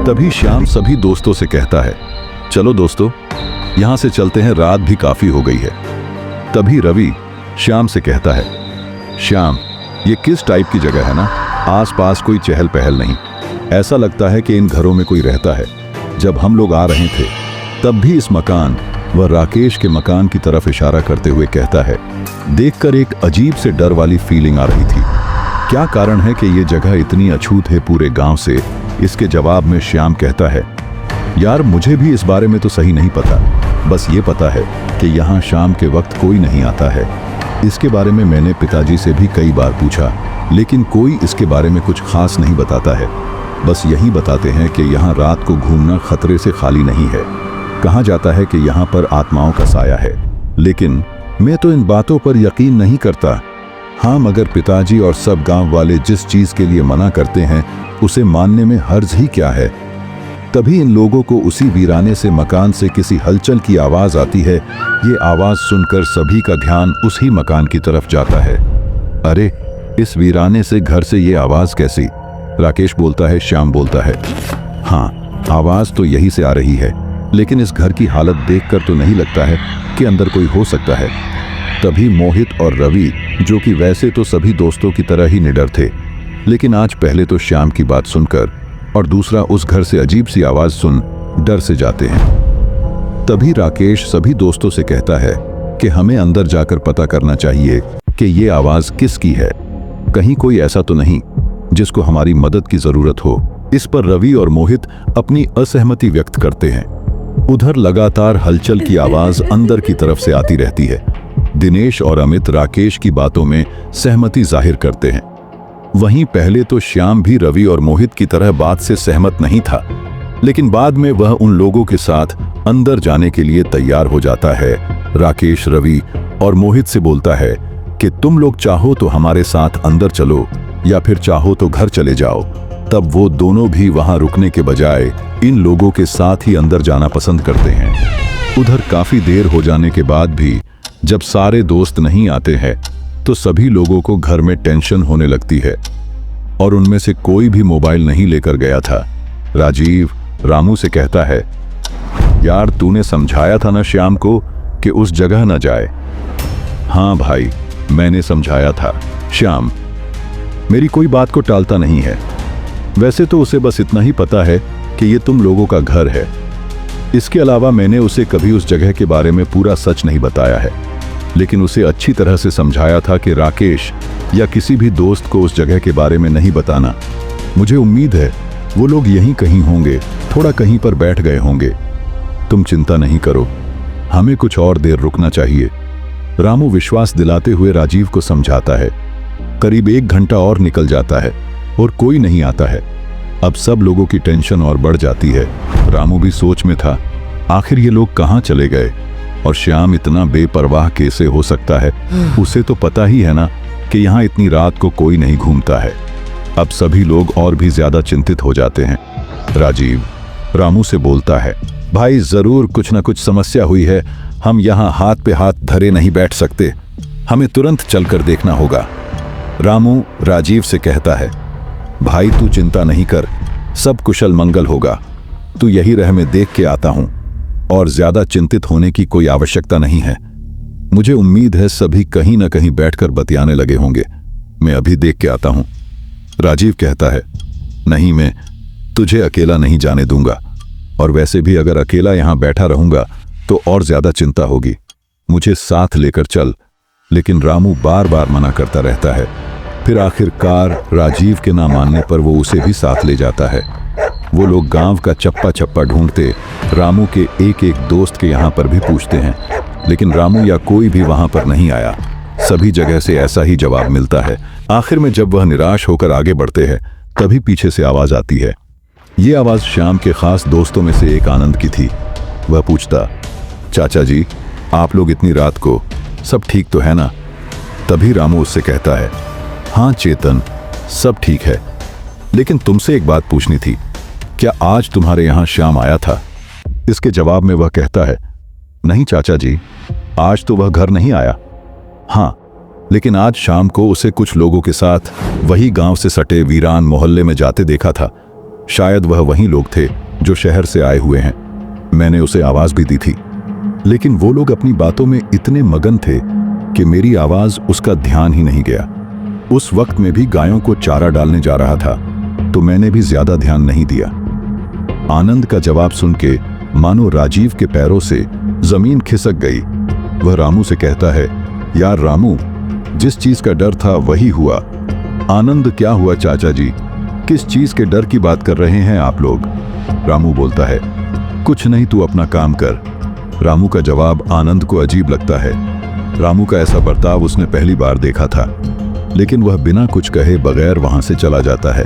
तभी श्याम सभी दोस्तों से कहता है, चलो दोस्तों, यहां से चलते हैं, रात भी काफी हो गई है। तभी रवि श्याम से कहता है, श्याम, ये किस टाइप की जगह है ना, आसपास कोई चहल पहल नहीं, ऐसा लगता है कि इन घरों में कोई रहता है। जब हम लोग आ रहे थे तब भी इस मकान व राकेश के मकान की तरफ इशारा करते हुए कहता है। देखकर एक अजीब से डर वाली फीलिंग आ रही थी। क्या कारण है कि ये जगह इतनी अछूत है पूरे गांव से? इसके जवाब में श्याम कहता है, यार मुझे भी इस बारे में तो सही नहीं पता, बस ये पता है कि यहाँ शाम के वक्त कोई नहीं आता है। इसके बारे में मैंने पिताजी से भी कई बार पूछा, लेकिन कोई इसके बारे में कुछ खास नहीं बताता है। बस यही बताते हैं कि यहाँ रात को घूमना खतरे से खाली नहीं है। कहा जाता है कि यहाँ पर आत्माओं का साया है, लेकिन मैं तो इन बातों पर यकीन नहीं करता। हाँ, मगर पिताजी और सब गांव वाले जिस चीज के लिए मना करते हैं उसे मानने में हर्ज ही क्या है। तभी इन लोगों को उसी वीराने से मकान से किसी हलचल की आवाज आती है। ये आवाज सुनकर सभी का ध्यान उसी मकान की तरफ जाता है। अरे, इस वीराने से घर से ये आवाज कैसी? राकेश बोलता है। श्याम बोलता है, हाँ, आवाज तो यही से आ रही है, लेकिन इस घर की हालत देखकर तो नहीं लगता है कि अंदर कोई हो सकता है। तभी मोहित और रवि, जो कि वैसे तो सभी दोस्तों की तरह ही निडर थे, लेकिन आज पहले तो श्याम की बात सुनकर और दूसरा उस घर से अजीब सी आवाज सुन डर से जाते हैं। तभी राकेश सभी दोस्तों से कहता है कि हमें अंदर जाकर पता करना चाहिए कि ये आवाज किसकी है। कहीं कोई ऐसा तो नहीं जिसको हमारी मदद की जरूरत हो। इस पर रवि और मोहित अपनी असहमति व्यक्त करते हैं। उधर लगातार हलचल की आवाज अंदर की तरफ से आती रहती है। दिनेश और अमित राकेश की बातों में सहमति जाहिर करते हैं। वहीं पहले तो श्याम भी रवि और मोहित की तरह बात से सहमत नहीं था, लेकिन बाद में वह उन लोगों के साथ अंदर जाने के लिए तैयार हो जाता है। राकेश रवि और मोहित से बोलता है कि तुम लोग चाहो तो हमारे साथ अंदर चलो या फिर चाहो तो घर चले जाओ। तब वो दोनों भी वहां रुकने के बजाय इन लोगों के साथ ही अंदर जाना पसंद करते हैं। उधर काफी देर हो जाने के बाद भी जब सारे दोस्त नहीं आते हैं तो सभी लोगों को घर में टेंशन होने लगती है और उनमें से कोई भी मोबाइल नहीं लेकर गया था। राजीव रामू से कहता है, यार तूने समझाया था ना श्याम को कि उस जगह न जाए। हाँ भाई, मैंने समझाया था। श्याम मेरी कोई बात को टालता नहीं है। वैसे तो उसे बस इतना ही पता है कि ये तुम लोगों का घर है। इसके अलावा मैंने उसे कभी उस जगह के बारे में पूरा सच नहीं बताया है, लेकिन उसे अच्छी तरह से समझाया था कि राकेश या किसी भी दोस्त को उस जगह के बारे में नहीं बताना। मुझे उम्मीद है वो लोग यहीं कहीं होंगे, थोड़ा कहीं पर बैठ गए होंगे। तुम चिंता नहीं करो, हमें कुछ और देर रुकना चाहिए। रामू विश्वास दिलाते हुए राजीव को समझाता है। करीब 1 घंटा और निकल जाता है और कोई नहीं आता है। अब सब लोगों की टेंशन और बढ़ जाती है। रामू भी सोच में था, आखिर ये लोग कहाँ चले गए और श्याम इतना बेपरवाह कैसे हो सकता है? उसे तो पता ही है ना कि यहाँ इतनी रात को कोई नहीं घूमता है। अब सभी लोग और भी ज्यादा चिंतित हो जाते हैं। राजीव रामू से बोलता है, भाई जरूर कुछ ना कुछ समस्या हुई है। हम यहाँ हाथ पे हाथ धरे नहीं बैठ सकते, हमें तुरंत चलकर देखना होगा। रामू राजीव से कहता है, भाई तू चिंता नहीं कर, सब कुशल मंगल होगा। तू यही रह, मैं देख के आता हूं और ज्यादा चिंतित होने की कोई आवश्यकता नहीं है। मुझे उम्मीद है सभी कहीं ना कहीं बैठकर बतियाने लगे होंगे। मैं अभी देख के आता हूं। राजीव कहता है, नहीं, मैं तुझे अकेला नहीं जाने दूंगा, और वैसे भी अगर अकेला यहां बैठा रहूंगा तो और ज्यादा चिंता होगी। मुझे साथ लेकर चल। लेकिन रामू बार बार मना करता रहता है। फिर आखिरकार राजीव के ना मानने पर वो उसे भी साथ ले जाता है। वो लोग गांव का चप्पा चप्पा ढूंढते रामू के एक एक दोस्त के यहाँ पर भी पूछते हैं, लेकिन रामू या कोई भी वहां पर नहीं आया। सभी जगह से ऐसा ही जवाब मिलता है। आखिर में जब वह निराश होकर आगे बढ़ते हैं तभी पीछे से आवाज आती है। ये आवाज श्याम के खास दोस्तों में से एक आनंद की थी। वह पूछता, चाचा जी, आप लोग इतनी रात को, सब ठीक तो है ना? तभी रामू उससे कहता है, हाँ चेतन, सब ठीक है, लेकिन तुमसे एक बात पूछनी थी। क्या आज तुम्हारे यहाँ श्याम आया था? इसके जवाब में वह कहता है, नहीं चाचा जी, आज तो वह घर नहीं आया। हाँ, लेकिन आज शाम को उसे कुछ लोगों के साथ वही गांव से सटे वीरान मोहल्ले में जाते देखा था। शायद वह वही लोग थे जो शहर से आए हुए हैं। मैंने उसे आवाज भी दी थी, लेकिन वो लोग अपनी बातों में इतने मगन थे कि मेरी आवाज उसका ध्यान ही नहीं गया। उस वक्त में भी गायों को चारा डालने जा रहा था, तो मैंने भी ज्यादा ध्यान नहीं दिया। आनंद का जवाब सुन के मानो राजीव के पैरों से जमीन खिसक गई। वह रामू से कहता है, यार रामू, जिस चीज का डर था वही हुआ। आनंद, क्या हुआ चाचा जी? किस चीज के डर की बात कर रहे हैं आप लोग? रामू बोलता है, कुछ नहीं, तू अपना काम कर। रामू का जवाब आनंद को अजीब लगता है। रामू का ऐसा बर्ताव उसने पहली बार देखा था, लेकिन वह बिना कुछ कहे बगैर वहां से चला जाता है।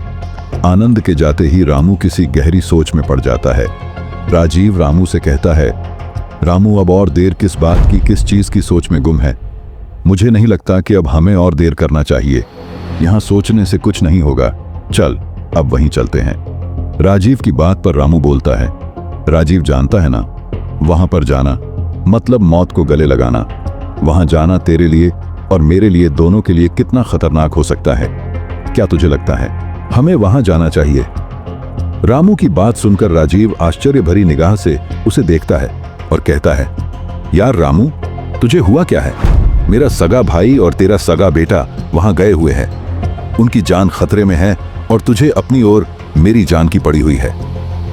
आनंद के जाते ही रामू किसी गहरी सोच में पड़ जाता है। राजीव रामू से कहता है, रामू, अब और देर किस बात की, किस चीज की सोच में गुम है? मुझे नहीं लगता कि अब हमें और देर करना चाहिए। यहाँ सोचने से कुछ नहीं होगा। चल, अब वहीं चलते हैं। राजीव की बात पर रामू बोलता है, राजीव जानता है ना, वहां पर जाना मतलब मौत को गले लगाना। वहां जाना तेरे लिए और मेरे लिए, दोनों के लिए कितना खतरनाक हो सकता है। क्या तुझे लगता है हमें वहां जाना चाहिए? रामू की बात सुनकर राजीव आश्चर्य भरी निगाह से उसे देखता है और कहता है, यार रामू, तुझे हुआ क्या है? मेरा सगा भाई और तेरा सगा बेटा वहां गए हुए हैं। उनकी जान खतरे में है और तुझे अपनी ओर मेरी जान की पड़ी हुई है।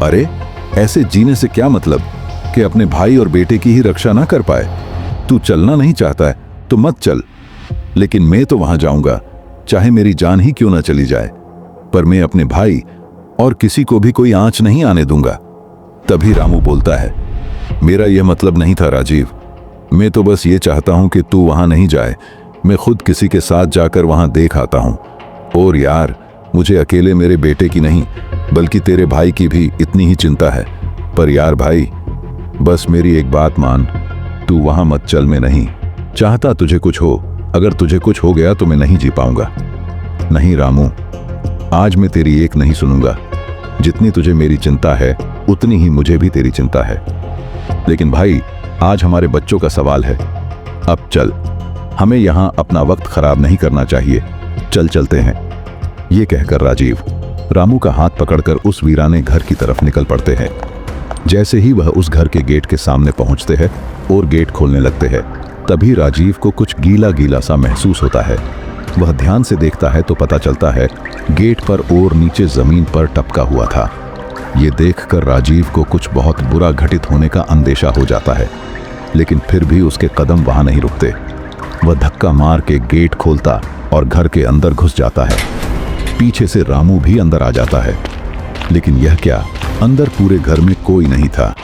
अरे, ऐसे जीने से क्या मतलब कि अपने भाई और बेटे की ही रक्षा ना कर पाए? तू चलना नहीं चाहता है तो मत चल, लेकिन मैं तो वहां जाऊंगा, चाहे मेरी जान ही क्यों ना चली जाए। पर मैं अपने भाई और किसी को भी कोई आंच नहीं आने दूंगा। तभी रामू बोलता है, मेरा यह मतलब नहीं था राजीव। मैं तो बस ये चाहता हूं कि तू वहां नहीं जाए। मैं खुद किसी के साथ जाकर वहां देख आता हूं। और यार, मुझे अकेले मेरे बेटे की नहीं बल्कि तेरे भाई की भी इतनी ही चिंता है। पर यार भाई, बस मेरी एक बात मान, तू वहां मत चल। मैं नहीं चाहता तुझे कुछ हो। अगर तुझे कुछ हो गया तो मैं नहीं जी पाऊंगा। नहीं रामू, आज मैं तेरी एक नहीं सुनूंगा। जितनी तुझे मेरी चिंता है उतनी ही मुझे भी तेरी चिंता है। लेकिन भाई, आज हमारे बच्चों का सवाल है। अब चल, हमें यहां अपना वक्त खराब नहीं करना चाहिए। चल चलते हैं। ये कहकर राजीव रामू का हाथ पकड़कर उस वीराने घर की तरफ निकल पड़ते हैं। जैसे ही वह उस घर के गेट के सामने पहुंचते हैं और गेट खोलने लगते हैं, तभी राजीव को कुछ गीला गीला सा महसूस होता है। वह ध्यान से देखता है तो पता चलता है गेट पर और नीचे जमीन पर टपका हुआ था। ये देखकर राजीव को कुछ बहुत बुरा घटित होने का अंदेशा हो जाता है, लेकिन फिर भी उसके कदम वहां नहीं रुकते। वह धक्का मार के गेट खोलता और घर के अंदर घुस जाता है। पीछे से रामू भी अंदर आ जाता है, लेकिन यह क्या, अंदर पूरे घर में कोई नहीं था।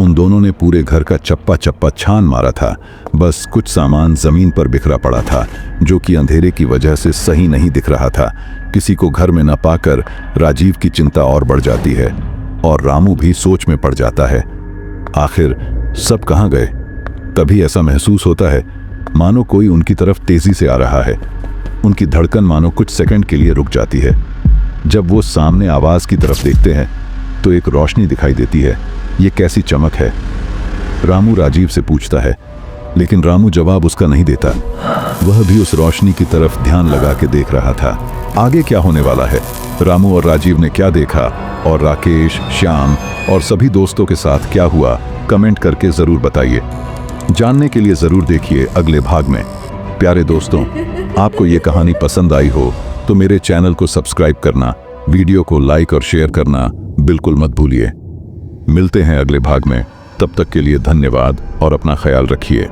उन दोनों ने पूरे घर का चप्पा चप्पा छान मारा था। बस कुछ सामान जमीन पर बिखरा पड़ा था, जो कि अंधेरे की वजह से सही नहीं दिख रहा था। किसी को घर में न पाकर राजीव की चिंता और बढ़ जाती है और रामू भी सोच में पड़ जाता है, आखिर सब कहाँ गए? तभी ऐसा महसूस होता है मानो कोई उनकी तरफ तेजी से आ रहा है। उनकी धड़कन मानो कुछ सेकंड के लिए रुक जाती है। जब वो सामने आवाज की तरफ देखते हैं तो एक रोशनी दिखाई देती है। ये कैसी चमक है? रामू राजीव से पूछता है, लेकिन रामू जवाब उसका नहीं देता। वह भी उस रोशनी की तरफ ध्यान लगा के देख रहा था। आगे क्या होने वाला है? रामू और राजीव ने क्या देखा और राकेश, श्याम और सभी दोस्तों के साथ क्या हुआ, कमेंट करके जरूर बताइए। जानने के लिए जरूर देखिए अगले भाग में। प्यारे दोस्तों, आपको ये कहानी पसंद आई हो तो मेरे चैनल को सब्सक्राइब करना, वीडियो को लाइक और शेयर करना बिल्कुल मत भूलिए। मिलते हैं अगले भाग में। तब तक के लिए धन्यवाद और अपना ख्याल रखिए।